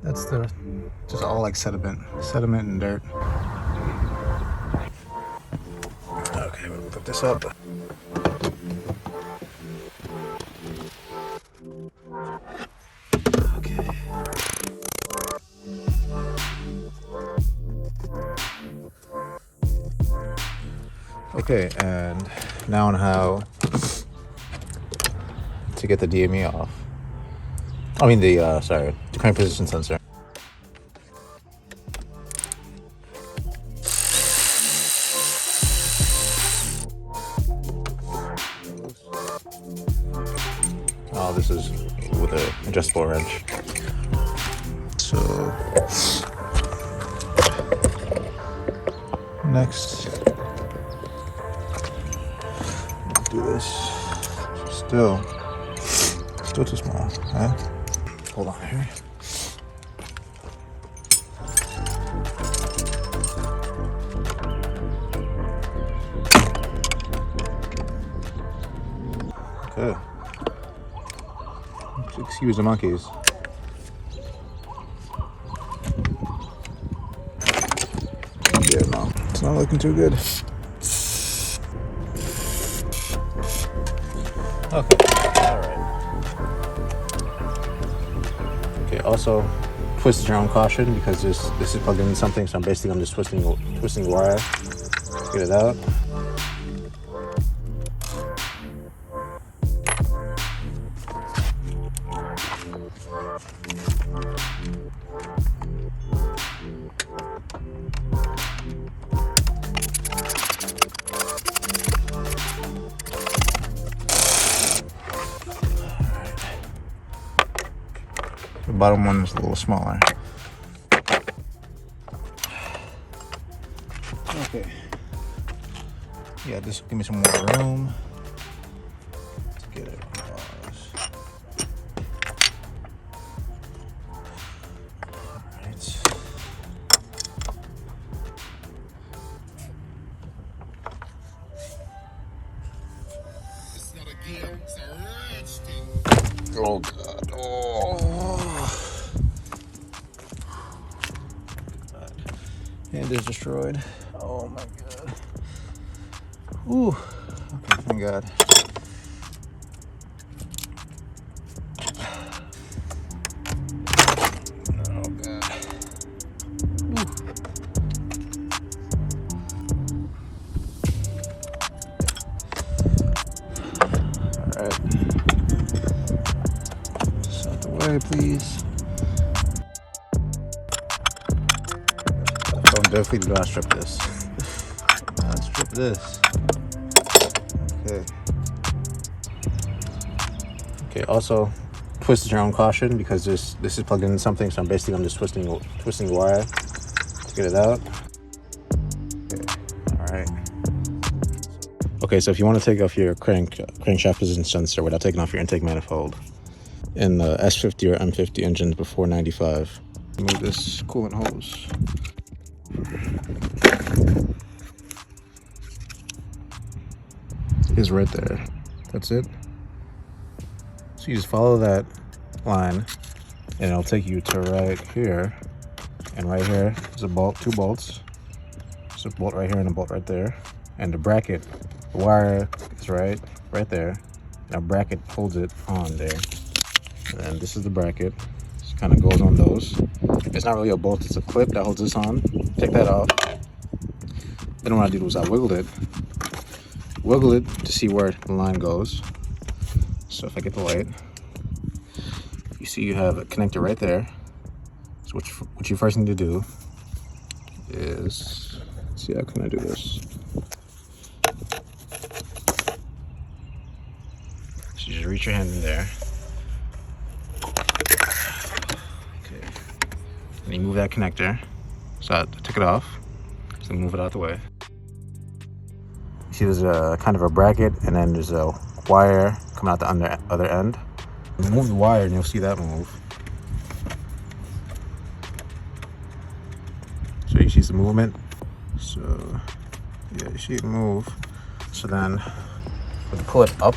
That's just all like sediment and dirt. Okay, we'll put this up. Okay. Okay, and now on how to get the DME off. I mean the crank position sensor. Oh, this is with an adjustable wrench. So next, do this. Still too small. Huh? Hold on here. Okay. Excuse the monkeys. Yeah, no, it's not looking too good. Okay, alright. Okay, also twist at your own caution because this is plugged into something, so basically I'm just twisting the wire to get it out. The bottom one is a little smaller. Okay. Yeah, just give me some more room to get it across. Alright. Oh God. Hand is destroyed. Oh my God. Ooh. Okay, thank God. Oh God. Ooh. Alright. Just out the way, please. Definitely do not strip this. Do not strip this. Okay. Okay. Also, twist at your own caution because this is plugged into something. So I'm just twisting the wire to get it out. Okay. All right. Okay. So if you want to take off your crankshaft position sensor without taking off your intake manifold in the S50 or M50 engines before 95, remove this coolant hose. Is right there. That's it. So you just follow that line and it'll take you to right here. And right here is a bolt, 2 bolts. There's a bolt right here and a bolt right there. And the bracket, the wire is right there. And a bracket holds it on there. And then this is the bracket. Just kind of goes on those. It's not really a bolt, it's a clip that holds this on. Take that off. Then what I did was I wiggled it to see where the line goes. So if I get the light, you see you have a connector right there. So what you first need to do is, let's see, how can I do this? So you just reach your hand in there. Okay. And you move that connector. So I took it off. So move it out the way. You see there's a kind of a bracket and then there's a wire coming out the other end. Move the wire and you'll see that move. So you see some movement. So yeah, you see it move. So then we pull it up,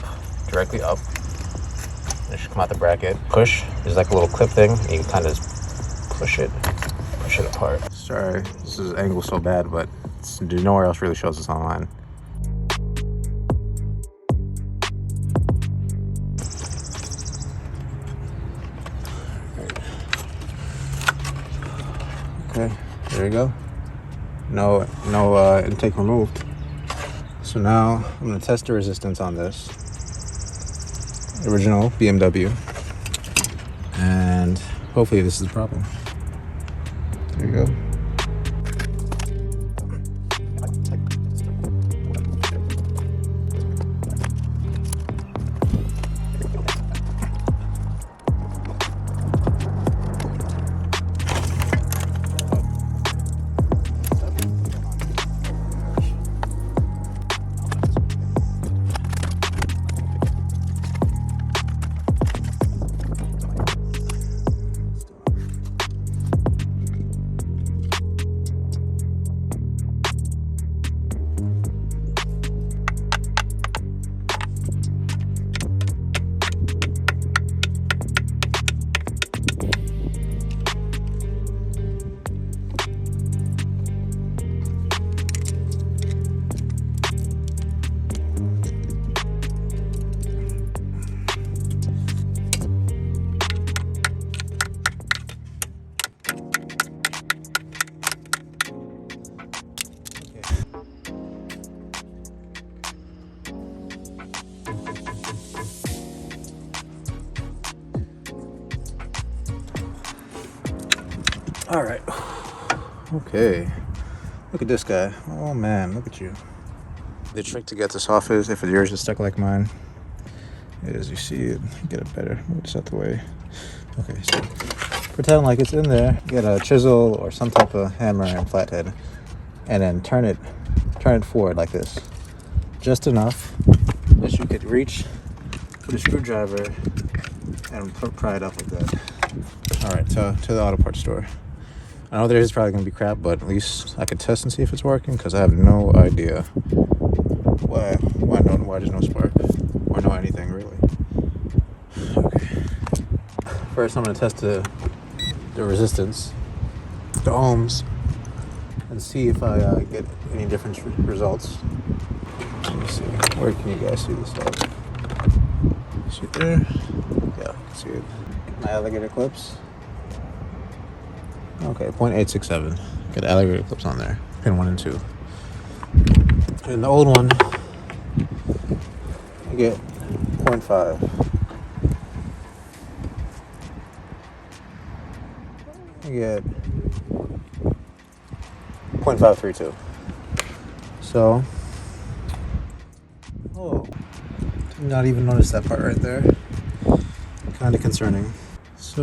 directly up. It should come out the bracket. Push. There's like a little clip thing. And you can kind of just push it apart. Sorry, this is angle so bad, but nowhere else really shows this online. Okay, there you go. No intake removed. So now I'm gonna test the resistance on this original BMW, and hopefully this is the problem. There you go. All right. Okay. Look at this guy. Oh man, look at you. The trick to get this off is, if yours is stuck like mine, is you see it, get it better. Move this out the way. Okay, so pretend like it's in there. Get a chisel or some type of hammer and flathead, and then turn it forward like this, just enough that you could reach with a screwdriver and pry it up like that. All right, to the auto parts store. I know theirs is probably gonna be crap, but at least I could test and see if it's working, because I have no idea why there's no spark or no anything really. Okay. First, I'm gonna test the resistance, the ohms, and see if I get any different results. Let me see. Where can you guys see this at? See it there? Yeah, I can see it. My alligator clips. Okay, 0.867. Get alligator clips on there. Pin 1 and 2. And the old one, I get 0.5. I get 0.532. So, did not even notice that part right there. Kind of concerning. So,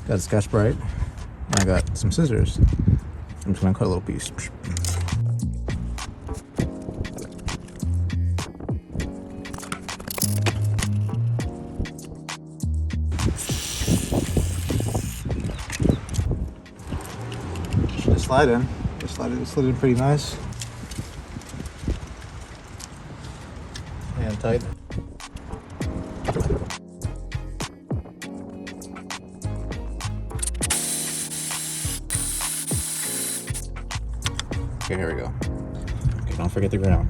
got a Scotch-Brite. I got some scissors. I'm just gonna cut a little piece. Just slide in. Slid in pretty nice. And tight. Okay, here we go. Okay, don't forget the ground.